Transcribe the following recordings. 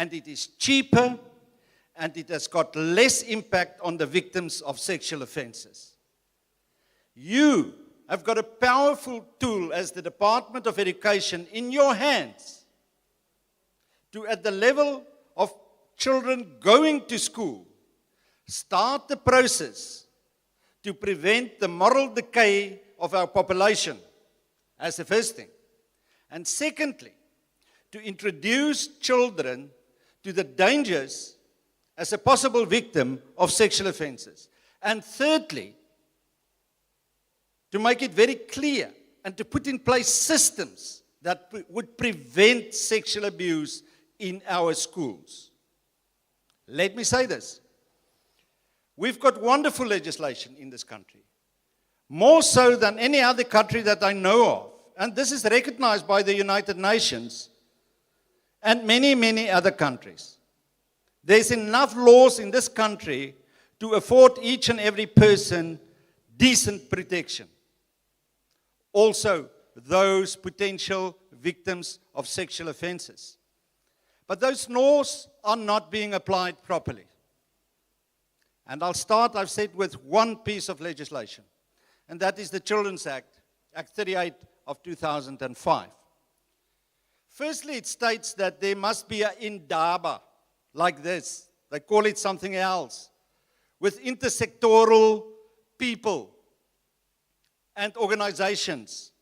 and it is cheaper, and it has got less impact on the victims of sexual offenses. You have got a powerful tool as the Department of Education in your hands to, at the level of children going to school, start the process to prevent the moral decay of our population, as the first thing. And secondly, to introduce children to the dangers as a possible victim of sexual offenses. And thirdly, to make it very clear and to put in place systems that would prevent sexual abuse in our schools. Let me say this. We've got wonderful legislation in this country, more so than any other country that I know of. And this is recognized by the United Nations and many, many other countries. There's enough laws in this country to afford each and every person decent protection. Also, those potential victims of sexual offenses. But those laws are not being applied properly. And I'll start, I've said, with one piece of legislation, and that is the Children's Act, Act 38 of 2005. Firstly, it states that there must be an indaba like this. They call it something else, with intersectoral people and organizations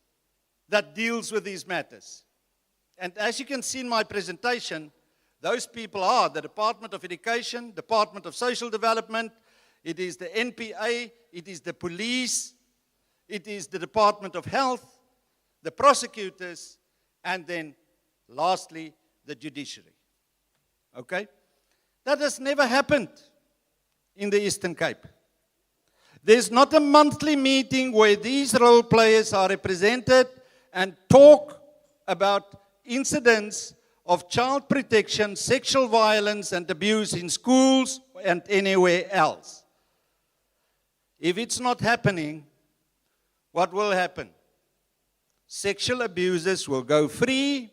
that deals with these matters. And as you can see in my presentation, those people are the Department of Education, Department of Social Development, it is the NPA, it is the police, it is the Department of Health, the prosecutors, and then lastly, the judiciary. Okay? That has never happened in the Eastern Cape. There's not a monthly meeting where these role players are represented and talk about incidents of child protection, sexual violence and abuse in schools and anywhere else. If it's not happening, what will happen? Sexual abusers will go free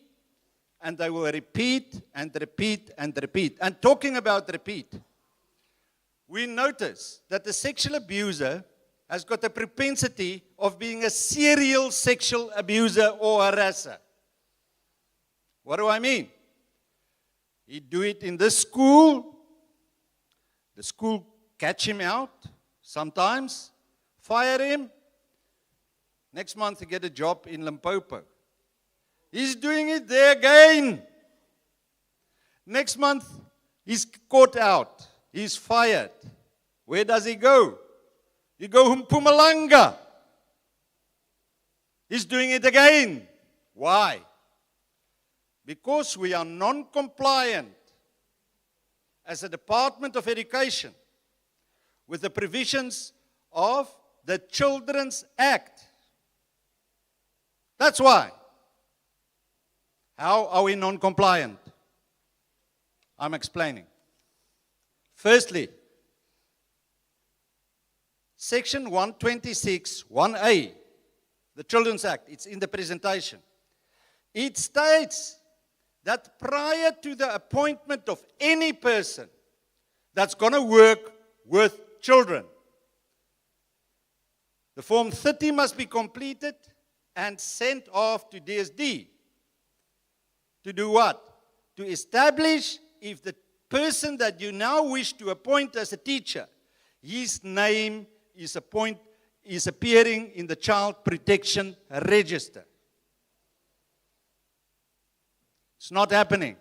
and they will repeat and repeat and repeat. And talking about repeat, we notice that the sexual abuser has got a propensity of being a serial sexual abuser or harasser. What do I mean? He do it in this school. The school catch him out sometimes, fire him. Next month he get a job in Limpopo. He's doing it there again. Next month he's caught out. He's fired. Where does he go? He goes to Mpumalanga. He's doing it again. Why? Because we are non-compliant as a Department of Education with the provisions of the Children's Act. That's why. How are we non-compliant? I'm explaining. Firstly, Section 126, 1A, the Children's Act, it's in the presentation. It states that prior to the appointment of any person that's going to work with children, the Form 30 must be completed and sent off to DSD. To do what? To establish if the person that you now wish to appoint as a teacher, his name is appearing in the Child Protection Register. It's not happening.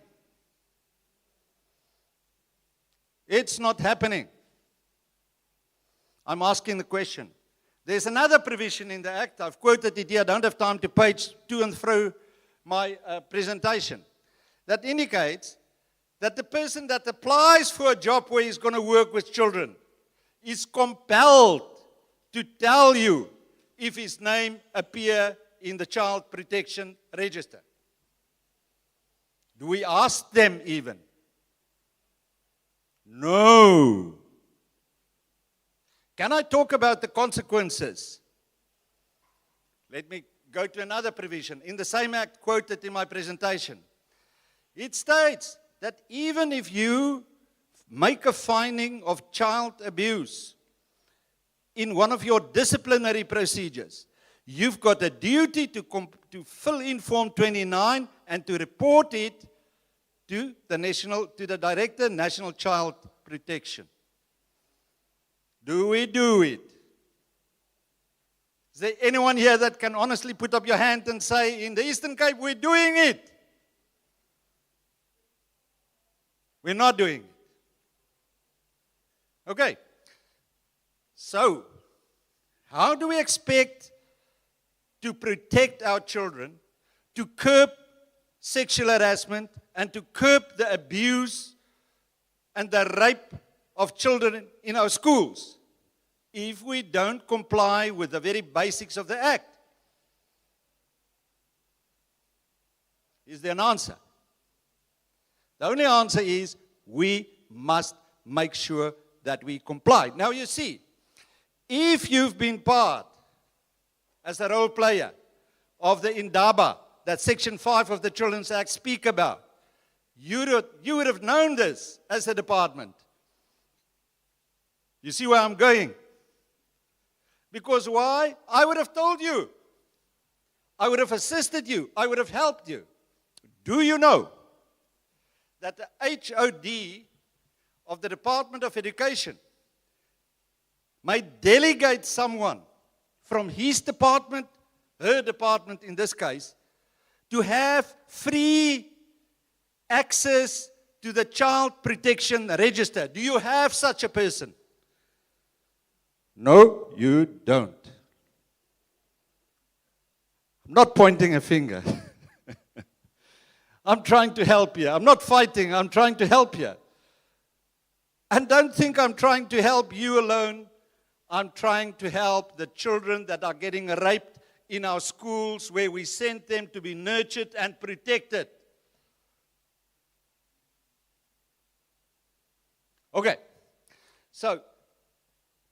It's not happening. I'm asking the question. There's another provision in the Act. I've quoted it here. I don't have time to page to and fro my presentation. That indicates that the person that applies for a job where he's going to work with children is compelled to tell you if his name appears in the Child Protection Register. Do we ask them even? No. Can I talk about the consequences? Let me go to another provision in the same Act quoted in my presentation. It states that even if you make a finding of child abuse in one of your disciplinary procedures, you've got a duty to fill in Form 29 and to report it to the Director, National Child Protection. Do we do it? Is there anyone here that can honestly put up your hand and say, in the Eastern Cape, we're doing it? We're not doing it. Okay. So, how do we expect to protect our children, to curb sexual harassment, and to curb the abuse and the rape of children in our schools if we don't comply with the very basics of the Act? Is there an answer? The only answer is we must make sure that we comply. Now you see, if you've been part, as a role player, of the Indaba that Section 5 of the Children's Act speak about, you would have known this as a department. You see where I'm going? Because why? I would have told you. I would have assisted you. I would have helped you. Do you know that the HOD of the Department of Education may delegate someone from his department, her department in this case, to have free access to the Child Protection Register? Do you have such a person? No, you don't. I'm not pointing a finger. I'm trying to help you. I'm not fighting. I'm trying to help you. And don't think I'm trying to help you alone. I'm trying to help the children that are getting raped in our schools, where we send them to be nurtured and protected. Okay. So,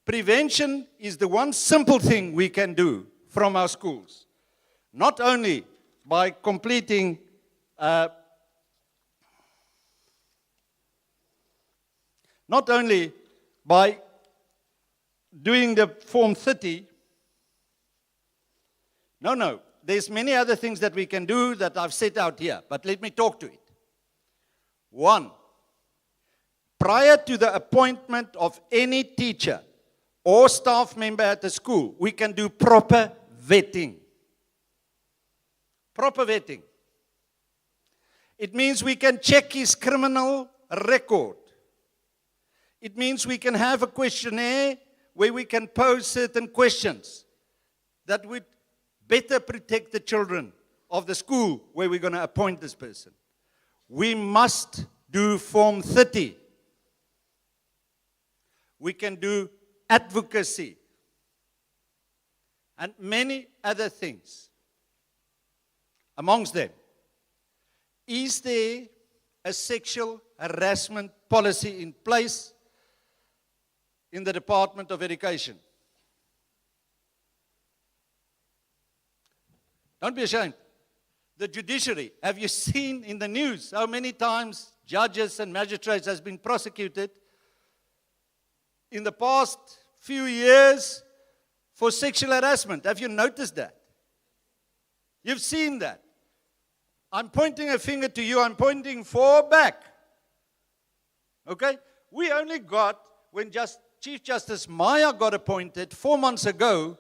prevention is the one simple thing we can do from our schools. Not only by completing not only by doing the Form 30. No. There's many other things that we can do that I've set out here, but let me talk to it. One, prior to the appointment of any teacher or staff member at the school, we can do proper vetting. Proper vetting. It means we can check his criminal record. It means we can have a questionnaire where we can pose certain questions that would better protect the children of the school where we're going to appoint this person. We must do Form 30. We can do advocacy and many other things. Amongst them, is there a sexual harassment policy in place in the Department of Education? Don't be ashamed. The judiciary, have you seen in the news how many times judges and magistrates has been prosecuted in the past few years for sexual harassment? Have you noticed that? You've seen that. I'm pointing a finger to you. I'm pointing far back. Okay? We only got, when Chief Justice Meyer got appointed 4 months ago,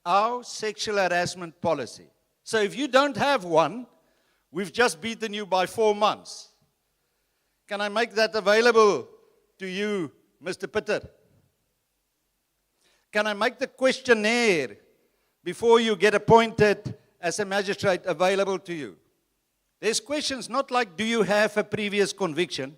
our sexual harassment policy. So if you don't have one, we've just beaten you by 4 months. Can I make that available to you, Mr. Pitter? Can I make the questionnaire before you get appointed as a magistrate available to you? There's questions not like, do you have a previous conviction?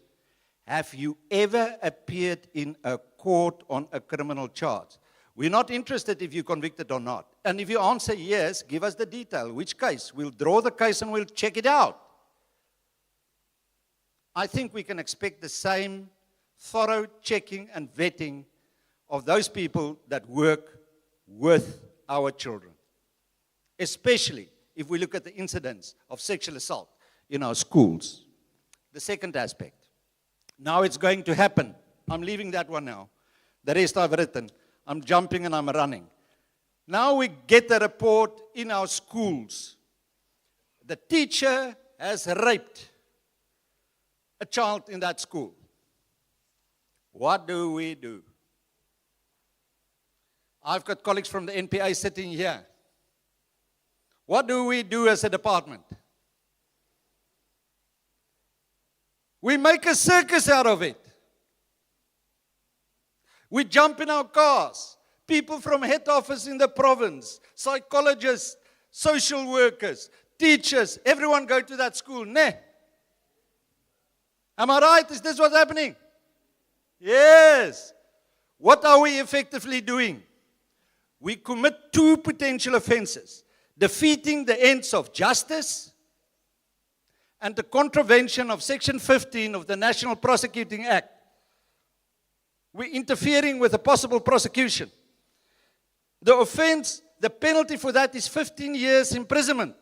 Have you ever appeared in a court on a criminal charge? We're not interested if you're convicted or not. And if you answer yes, give us the detail. Which case? We'll draw the case and we'll check it out. I think we can expect the same thorough checking and vetting of those people that work with our children. Especially if we look at the incidents of sexual assault in our schools. the second aspect. Now it's going to happen. I'm leaving that one now. The rest I've written. I'm jumping and I'm running. Now we get a report in our schools. The teacher has raped a child in that school. What do we do? I've got colleagues from the NPA sitting here. What do we do as a department? We make a circus out of it. We jump in our cars. People from head office in the province, psychologists, social workers, teachers, everyone go to that school. Ne? Am I right? Is this what's happening? Yes. What are we effectively doing? We commit two potential offenses: defeating the ends of justice and the contravention of Section 15 of the National Prosecuting Act. We're interfering with a possible prosecution. The offense, the penalty for that is 15 years imprisonment.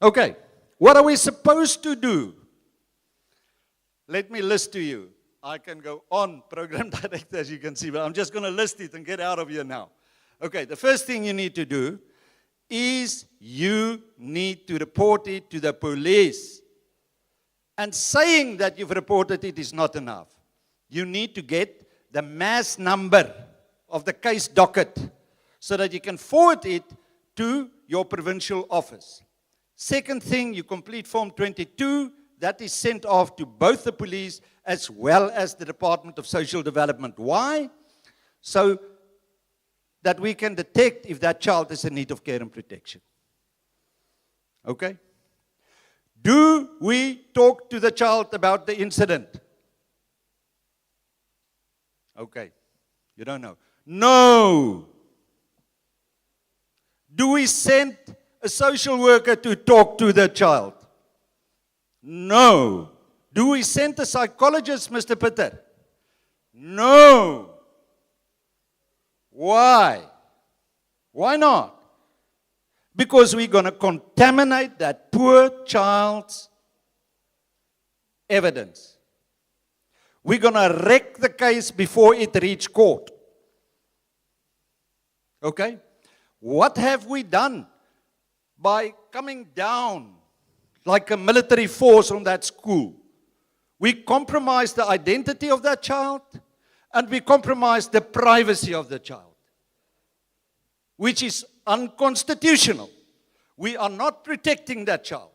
Okay, what are we supposed to do? Let me list to you. I can go on, program director, as you can see, but I'm just going to list it and get out of here now. Okay, the first thing you need to do is you need to report it to the police. And saying that you've reported it is not enough. You need to get the mass number of the case docket so that you can forward it to your provincial office. Second thing, you complete Form 22. That is sent off to both the police as well as the Department of Social Development. Why? So that we can detect if that child is in need of care and protection. Okay? Do we talk to the child about the incident? Okay. You don't know. No. Do we send a social worker to talk to the child? No. Do we send a psychologist, Mr. Peter? No. Why? Why not? Because we're going to contaminate that poor child's evidence. We're going to wreck the case before it reaches court. Okay? What have we done by coming down like a military force on that school? We compromised the identity of that child, and we compromised the privacy of the child, which is unconstitutional. We are not protecting that child.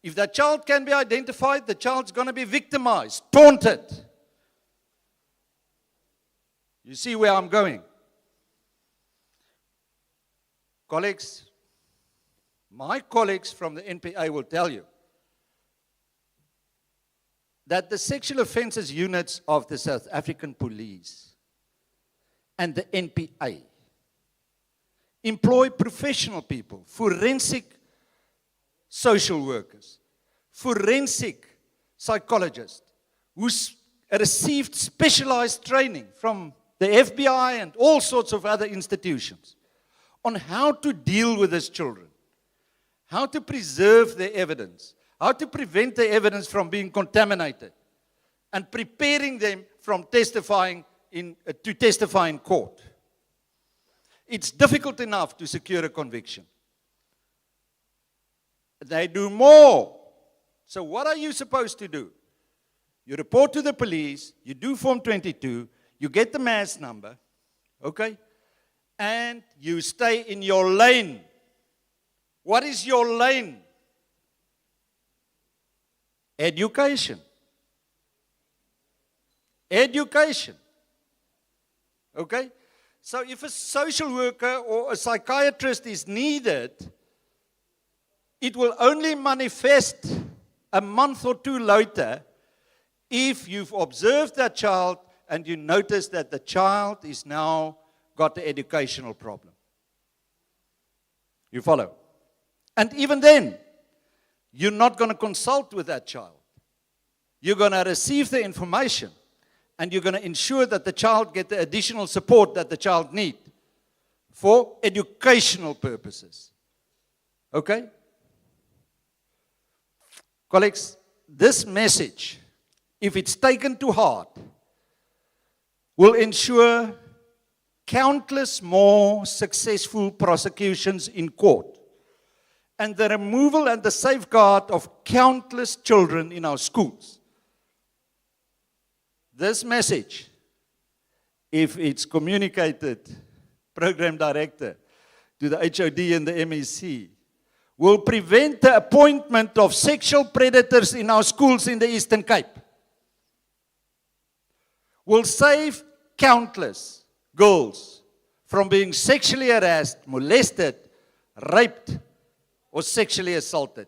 If that child can be identified, the child's going to be victimized, taunted. You see where I'm going? Colleagues, my colleagues from the NPA will tell you that the sexual offences units of the South African Police and the NPA employ professional people, forensic social workers, forensic psychologists who received specialized training from the FBI and all sorts of other institutions on how to deal with these children, how to preserve their evidence, how to prevent the evidence from being contaminated, and preparing them from testifying to testify in court. It's difficult enough to secure a conviction. They do more. So what are you supposed to do? You report to the police, you do Form 22, you get the mass number, okay? And you stay in your lane. What is your lane? Education. Education. Okay? So if a social worker or a psychiatrist is needed, it will only manifest a month or two later if you've observed that child and you notice that the child is now got an educational problem. You follow? And even then, you're not going to consult with that child. You're going to receive the information and you're going to ensure that the child get the additional support that the child needs for educational purposes. Okay? Colleagues, this message, if it's taken to heart, will ensure countless more successful prosecutions in court and the removal and the safeguard of countless children in our schools. This message, if it's communicated, program director, to the HOD and the MEC, will prevent the appointment of sexual predators in our schools in the Eastern Cape. Will save countless girls from being sexually harassed, molested, raped, or sexually assaulted.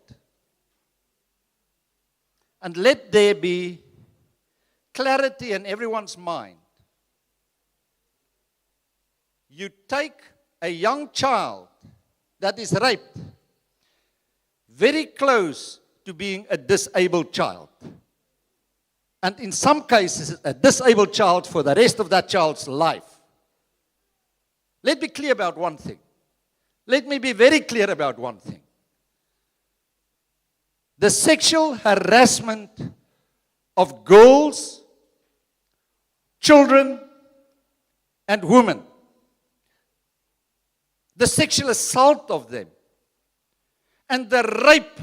And let there be clarity in everyone's mind. You take a young child that is raped very close to being a disabled child. And in some cases, a disabled child for the rest of that child's life. Let me be clear about one thing. Let me be very clear about one thing. The sexual harassment of girls, children, and women, the sexual assault of them, and the rape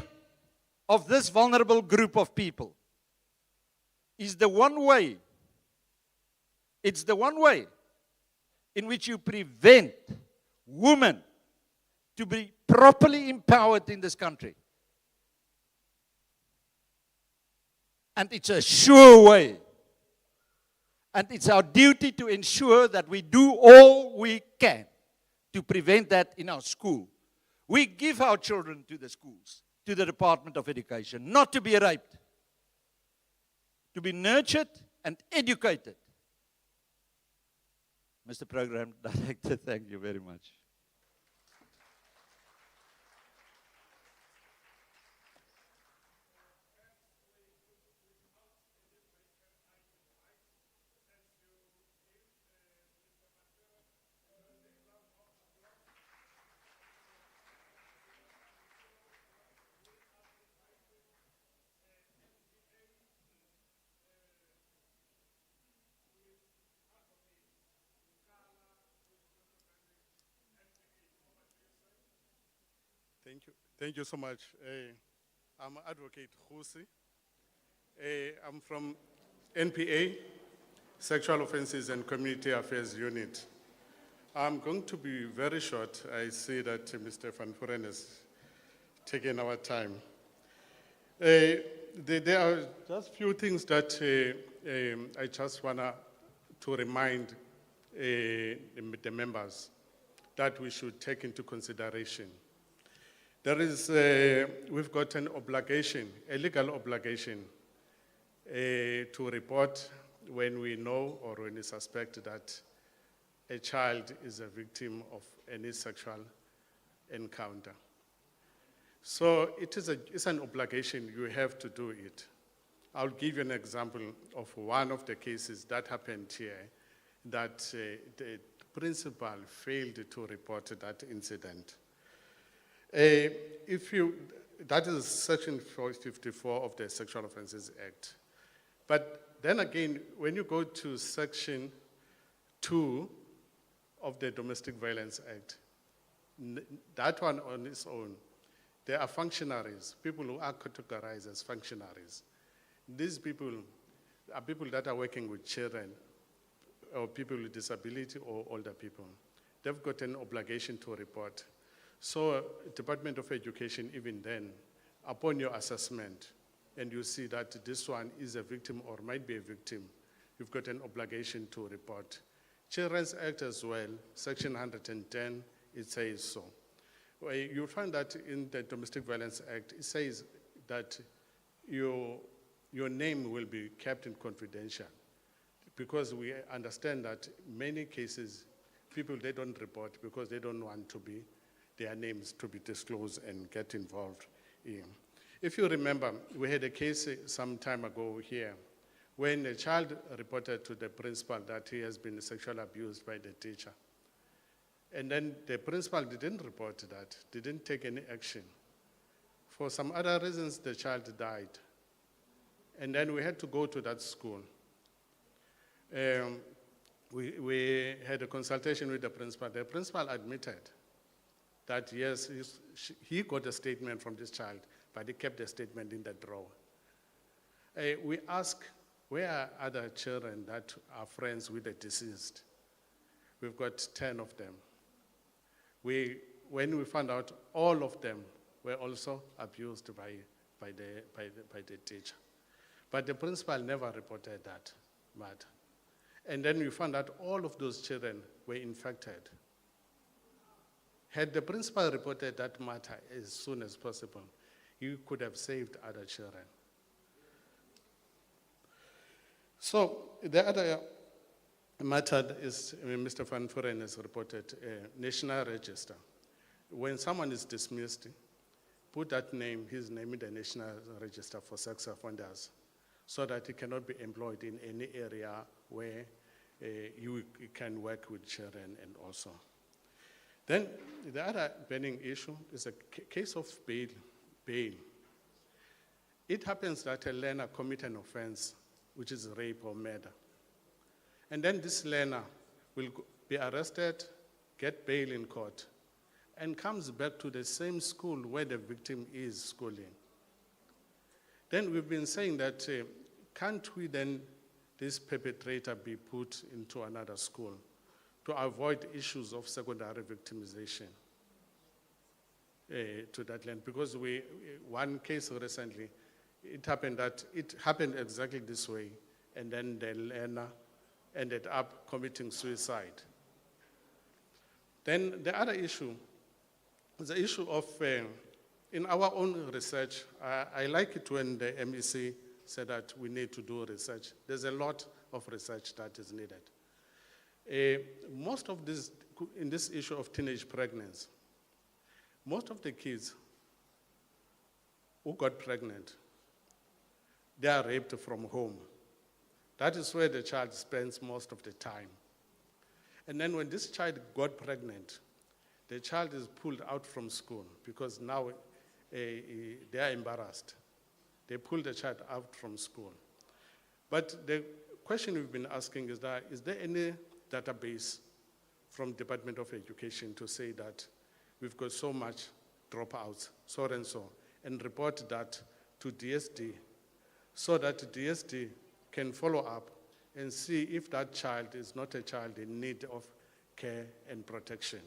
of this vulnerable group of people is the one way, it's the one way in which you prevent women to be properly empowered in this country. And it's a sure way. And it's our duty to ensure that we do all we can to prevent that in our school. We give our children to the schools, to the Department of Education, not to be raped, to be nurtured and educated. Mr. Program Director, thank you very much. Thank you. Thank you so much. I'm Advocate Khusi. I'm from NPA, Sexual Offences and Community Affairs Unit. I'm going to be very short. I see that Mr. Van Vuren has taken our time. There are just few things that I just want to remind the members that we should take into consideration. There is, we've got an obligation, a legal obligation, to report when we know or when we suspect that a child is a victim of any sexual encounter. So it's an obligation, you have to do it. I'll give you an example of one of the cases that happened here, that the principal failed to report that incident. That is Section 454 of the Sexual Offences Act. But then again, when you go to Section 2 of the Domestic Violence Act, that one on its own, there are functionaries, people who are categorized as functionaries. These people are people that are working with children, or people with disability, or older people. They've got an obligation to report. So Department of Education, even then, upon your assessment, and you see that this one is a victim or might be a victim, you've got an obligation to report. Children's Act as well, Section 110, it says so. You'll find that in the Domestic Violence Act, it says that your name will be kept in confidential, because we understand that many cases, people, they don't report because they don't want to be their names to be disclosed and get involved in. If you remember, we had a case some time ago here when a child reported to the principal that he has been sexually abused by the teacher. And then the principal didn't report that, didn't take any action. For some other reasons, the child died. And then we had to go to that school. We had a consultation with the principal. The principal admitted that yes, he got a statement from this child, but he kept the statement in the drawer. We asked, where are other children that are friends with the deceased? We've got 10 of them. When we found out, all of them were also abused by the teacher. But the principal never reported that matter. And then we found out all of those children were infected. Had the principal reported that matter as soon as possible, he could have saved other children. So the other matter is, Mr. Van Vuren has reported a national register. When someone is dismissed, put that name, his name in the national register for sex offenders, so that he cannot be employed in any area where you can work with children and also. Then the other burning issue is a case of bail. It happens that a learner commits an offense, which is rape or murder. And then this learner will be arrested, get bail in court, and comes back to the same school where the victim is schooling. Then we've been saying that, can't we then, this perpetrator be put into another school to avoid issues of secondary victimization to that land? Because one case recently, it happened exactly this way, and then the learner ended up committing suicide. Then the other issue is the issue of, in our own research, I like it when the MEC said that we need to do research. There's a lot of research that is needed. Most of this, in this issue of teenage pregnancy, most of the kids who got pregnant, they are raped from home. That is where the child spends most of the time. And then when this child got pregnant, the child is pulled out from school because now they are embarrassed. They pull the child out from school. But the question we've been asking is that, is there any database from Department of Education to say that we've got so much dropouts, so and so, and report that to DSD so that DSD can follow up and see if that child is not a child in need of care and protection.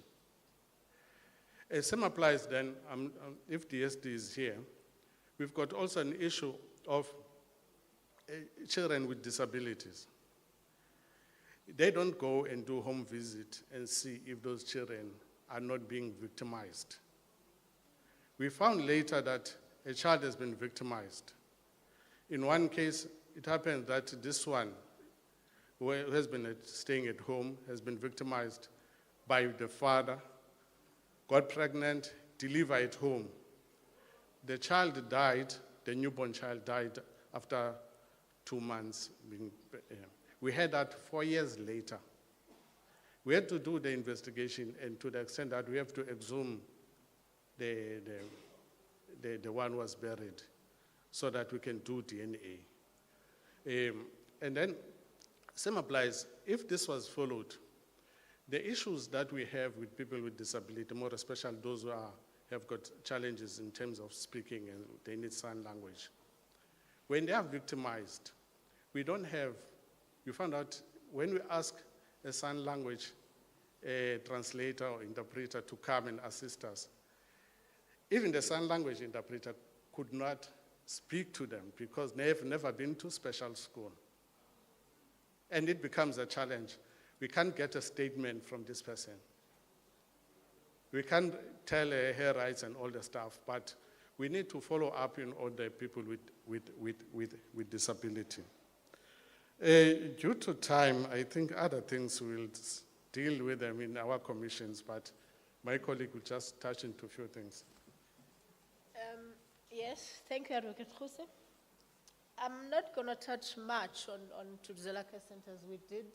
Same applies then, if DSD is here, we've got also an issue of children with disabilities. They don't go and do home visit and see if those children are not being victimized. We found later that a child has been victimized. In one case, it happened that this one, who has been staying at home, has been victimized by the father, got pregnant, delivered at home. The child died, the newborn child died after 2 months. We had that 4 years later. We had to do the investigation, and to the extent that we have to exhume the one who was buried so that we can do DNA. And then, same applies, if this was followed, the issues that we have with people with disability, more especially those who have got challenges in terms of speaking and they need sign language, when they are victimized, we don't have, you found out when we ask a sign language translator or interpreter to come and assist us, even the sign language interpreter could not speak to them because they have never been to special school. And it becomes a challenge. We can't get a statement from this person. We can't tell her rights and all the stuff, but we need to follow up in all the people with disability. Due to time, I think other things we'll deal with them in our commissions, but my colleague will just touch into a few things. Yes, thank you, Advocate Khuse. I'm not going to touch much on Thudzela Care Centers. We did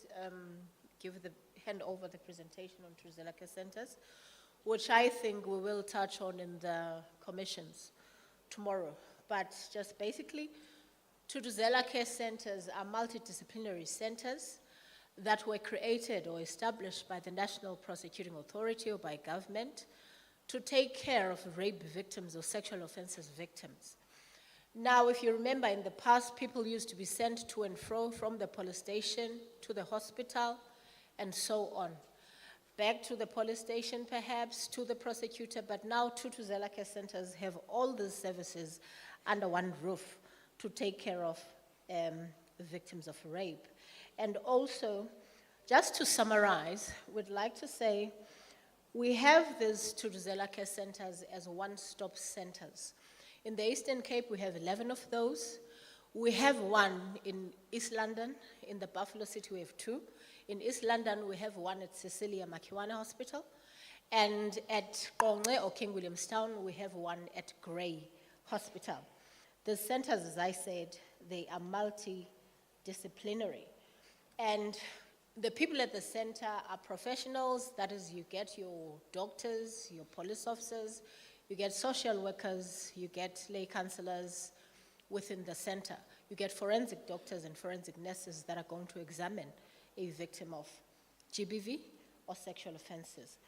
give the hand over the presentation on Truzela Care Centers, which I think we will touch on in the commissions tomorrow. But just basically, Truzela Care Centers are multidisciplinary centers that were created or established by the National Prosecuting Authority or by government to take care of rape victims or sexual offenses victims. Now, if you remember, in the past, people used to be sent to and fro from the police station to the hospital and so on. Back to the police station, perhaps, to the prosecutor, but now two Truzela Care Centers have all these services under one roof to take care of victims of rape. And also, just to summarize, we'd like to say we have these Truzela Care Centers as one-stop centers. In the Eastern Cape, we have 11 of those. We have one in East London. In the Buffalo City, we have 2. In East London, we have one at Cecilia Makiwane Hospital. And at Qongce or King Williamstown, we have one at Grey Hospital. The centers, as I said, they are multidisciplinary. And the people at the center are professionals. That is, you get your doctors, your police officers, you get social workers, you get lay counselors within the center. You get forensic doctors and forensic nurses that are going to examine a victim of GBV or sexual offenses.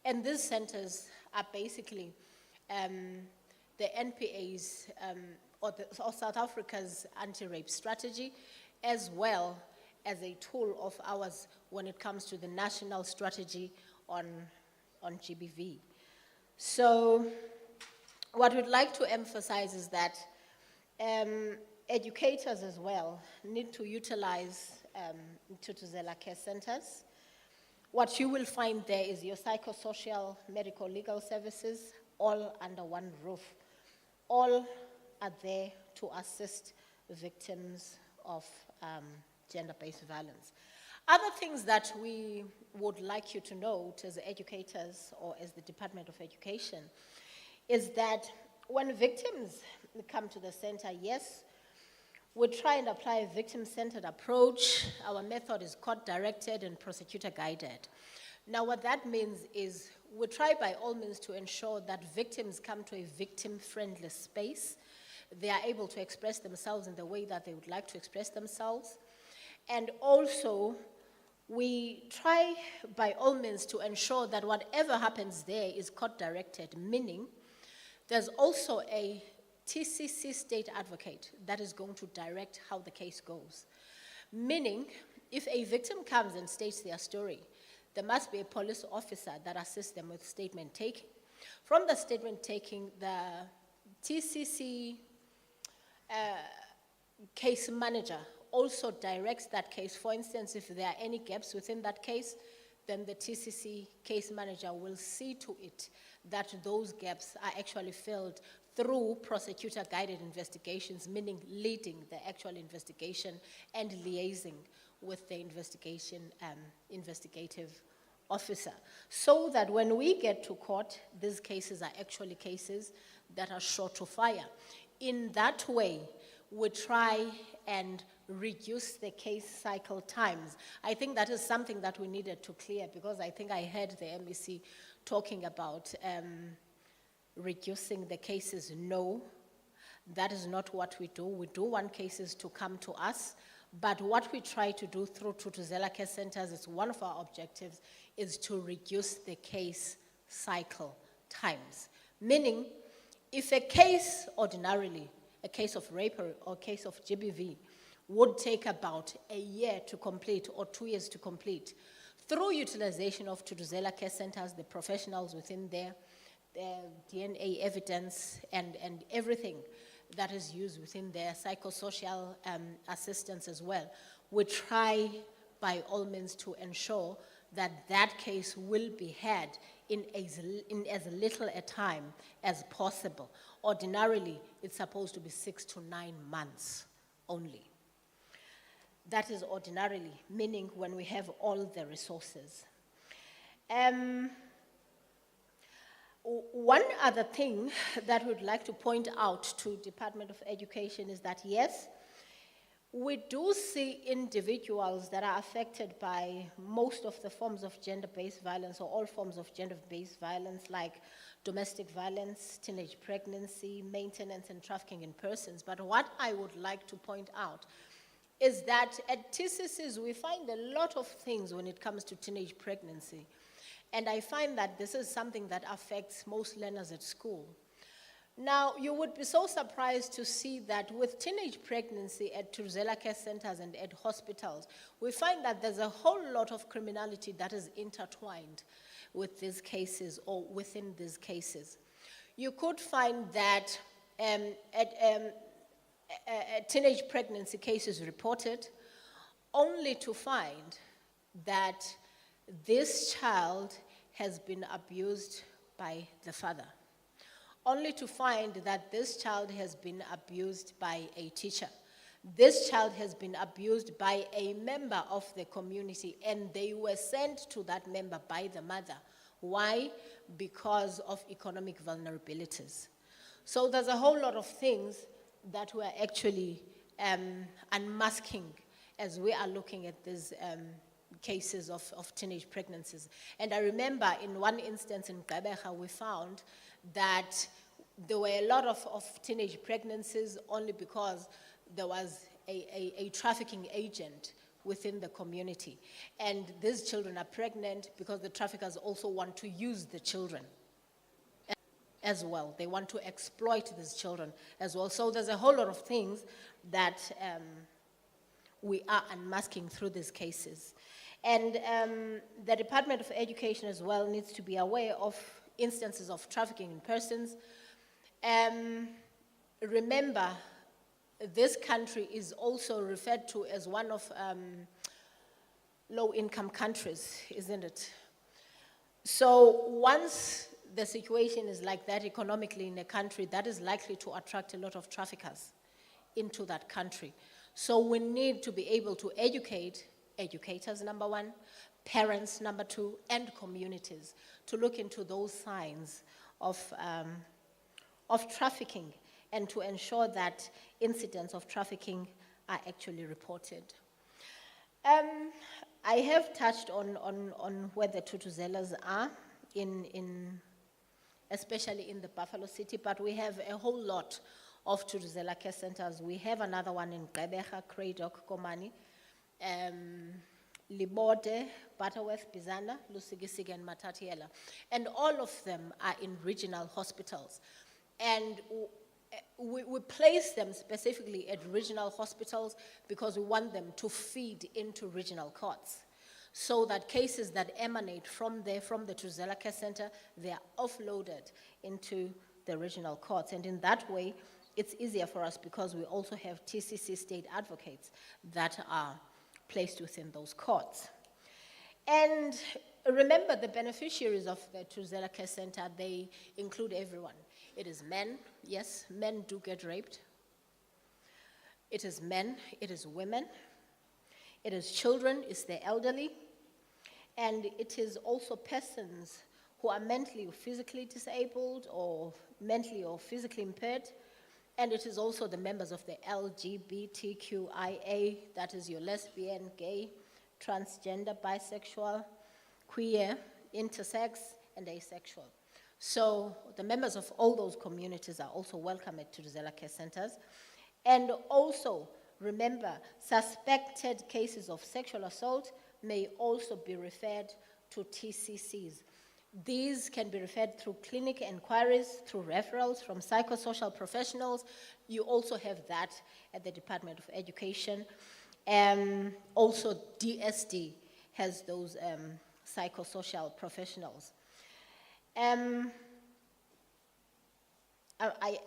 And these centers are basically the NPA's or South Africa's anti-rape strategy, as well as a tool of ours when it comes to the national strategy on GBV. So what we'd like to emphasize is that educators as well need to utilize Truzela Care Centers. What you will find there is your psychosocial, medical, legal services, all under one roof. All are there to assist victims of gender-based violence. Other things that we would like you to note as educators or as the Department of Education is that when victims come to the center, yes, we try and apply a victim-centered approach. Our method is court-directed and prosecutor-guided. Now, what that means is we try by all means to ensure that victims come to a victim-friendly space. They are able to express themselves in the way that they would like to express themselves. And also, we try by all means to ensure that whatever happens there is court-directed, meaning there's also a TCC state advocate that is going to direct how the case goes. Meaning, if a victim comes and states their story, there must be a police officer that assists them with statement taking. From the statement taking, the TCC case manager also directs that case. For instance, if there are any gaps within that case, then the TCC case manager will see to it that those gaps are actually filled through prosecutor-guided investigations, meaning leading the actual investigation and liaising with the investigative officer. So that when we get to court, these cases are actually cases that are sure to fire. In that way, we try and reduce the case cycle times. I think that is something that we needed to clear, because I think I heard the MEC talking about reducing the cases. No, that is not what we do. We do want cases to come to us, but what we try to do through Truzela Care Centers, is one of our objectives, is to reduce the case cycle times. Meaning, if a case ordinarily, a case of rape or a case of GBV, would take about a year to complete or 2 years to complete, through utilization of Truzela Care Centers, the professionals within there, the DNA evidence and everything that is used within their psychosocial assistance as well, we try by all means to ensure that that case will be had in as little a time as possible. Ordinarily, it's supposed to be 6 to 9 months only. That is ordinarily, meaning when we have all the resources. One other thing that we'd like to point out to Department of Education is that, yes, We do see individuals that are affected by most of the forms of gender-based violence or all forms of gender-based violence like domestic violence, teenage pregnancy, maintenance and trafficking in persons. But what I would like to point out is that at TCCs we find a lot of things when it comes to teenage pregnancy. And I find that this is something that affects most learners at school. Now, you would be so surprised to see that with teenage pregnancy at Truzela care centers and at hospitals, we find that there's a whole lot of criminality that is intertwined with these cases or within these cases. You could find that teenage pregnancy cases reported, only to find that this child has been abused by the father, only to find that this child has been abused by a teacher. This child has been abused by a member of the community, and they were sent to that member by the mother. Why? Because of economic vulnerabilities. So there's a whole lot of things that we're actually unmasking as we are looking at these cases of teenage pregnancies. And I remember in one instance in Gqeberha, we found that there were a lot of teenage pregnancies only because there was a trafficking agent within the community. And these children are pregnant because the traffickers also want to use the children as well. They want to exploit these children as well. So there's a whole lot of things that we are unmasking through these cases. And the Department of Education as well needs to be aware of instances of trafficking in persons. Remember, this country is also referred to as one of low-income countries, isn't it? So once the situation is like that economically in a country, that is likely to attract a lot of traffickers into that country. So we need to be able to educate educators, number one, parents, number two, and communities to look into those signs of trafficking and to ensure that incidents of trafficking are actually reported. I have touched on where the Tutuzelas are, especially in the Buffalo City, but we have a whole lot of Tutuzela care centers. We have another one in Gqeberha, Cradock, Komani, Libode, Butterworth, Bizana, Lusigisig, and Matatiela. And all of them are in regional hospitals. And we place them specifically at regional hospitals because we want them to feed into regional courts, so that cases that emanate from there, from the Truzela Care Center, they are offloaded into the regional courts. And in that way, it's easier for us because we also have TCC state advocates that are placed within those courts. And remember, the beneficiaries of the Truzela Care Center, they include everyone. It is men, yes, men do get raped. It is men, it is women. It is children, it's the elderly. And it is also persons who are mentally or physically disabled or mentally or physically impaired. And it is also the members of the LGBTQIA, that is your lesbian, gay, transgender, bisexual, queer, intersex, and asexual. So the members of all those communities are also welcome at Tutuzela Care Centers. And also, remember, suspected cases of sexual assault may also be referred to TCCs. These can be referred through clinic inquiries, through referrals from psychosocial professionals. You also have that at the Department of Education. Also, DSD has those psychosocial professionals. I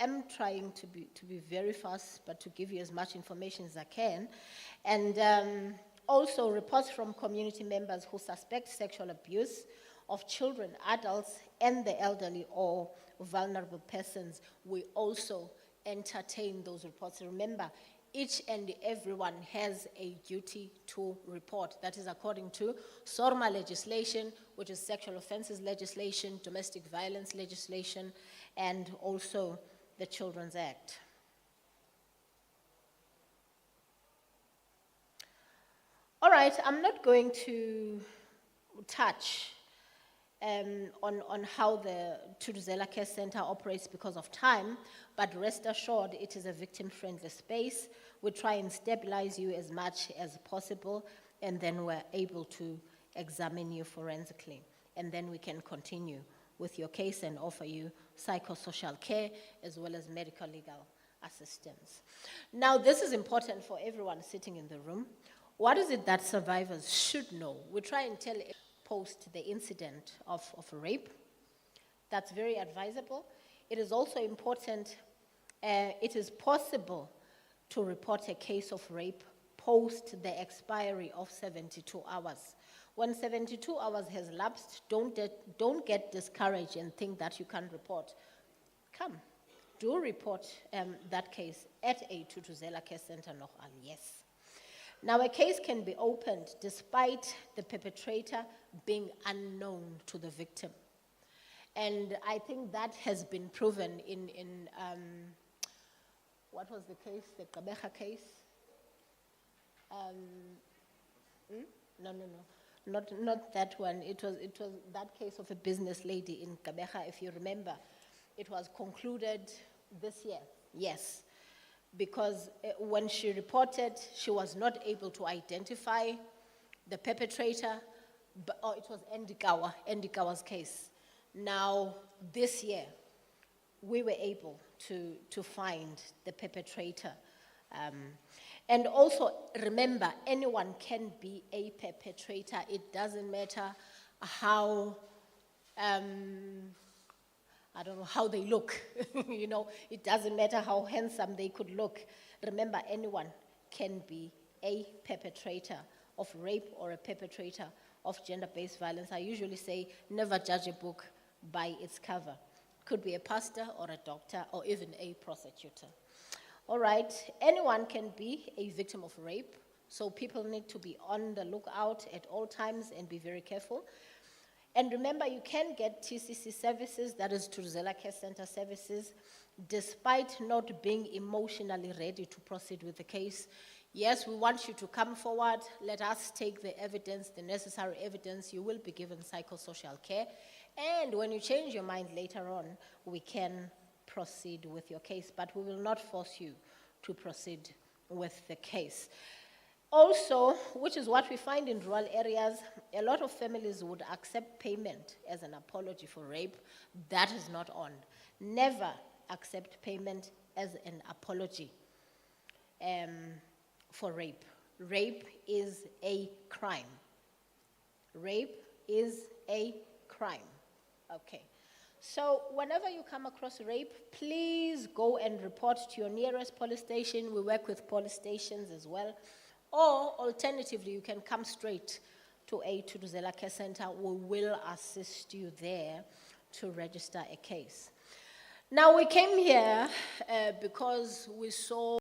am trying to be very fast, but to give you as much information as I can. And also reports from community members who suspect sexual abuse of children, adults, and the elderly or vulnerable persons. We also entertain those reports. Remember, each and everyone has a duty to report. That is according to SORMA legislation, which is sexual offenses legislation, domestic violence legislation, and also the Children's Act. All right, I'm not going to touch on how the Tuduzela Care Center operates because of time, but rest assured it is a victim-friendly space. We try and stabilize you as much as possible, and then we're able to examine you forensically. And then we can continue with your case and offer you psychosocial care as well as medical legal assistance. Now, this is important for everyone sitting in the room. What is it that survivors should know? We try and tell post the incident of rape. That's very advisable. It is also important, it is possible to report a case of rape post the expiry of 72 hours. When 72 hours has lapsed, don't get discouraged and think that you can't report. Come, do report that case at a Tuduzela Care Center Nogal, yes. Now, a case can be opened despite the perpetrator being unknown to the victim. And I think that has been proven in what was the case, the Gqeberha case? Not that one. It was that case of a business lady in Gqeberha, if you remember. It was concluded this year, yes. Because when she reported, she was not able to identify the perpetrator, it was Andy Kawa's case. Now, this year, we were able to find the perpetrator. And also, remember, anyone can be a perpetrator. It doesn't matter how, I don't know how they look, you know, it doesn't matter how handsome they could look. Remember, anyone can be a perpetrator of rape or a perpetrator of gender-based violence. I usually say, never judge a book by its cover. Could be a pastor or a doctor or even a prosecutor. All right, anyone can be a victim of rape, so people need to be on the lookout at all times and be very careful. And remember, you can get TCC services, that is Tuduzela Care Center services, despite not being emotionally ready to proceed with the case. Yes, we want you to come forward. Let us take the evidence, the necessary evidence. You will be given psychosocial care. And when you change your mind later on, we can proceed with your case, but we will not force you to proceed with the case. Also, which is what we find in rural areas, a lot of families would accept payment as an apology for rape. That is not on. Never accept payment as an apology for rape. Rape is a crime. Rape is a crime. Okay. So whenever you come across rape, please go and report to your nearest police station. We work with police stations as well. Or alternatively, you can come straight to a Tuduzela Care Center. We will assist you there to register a case. Now, we came here because we saw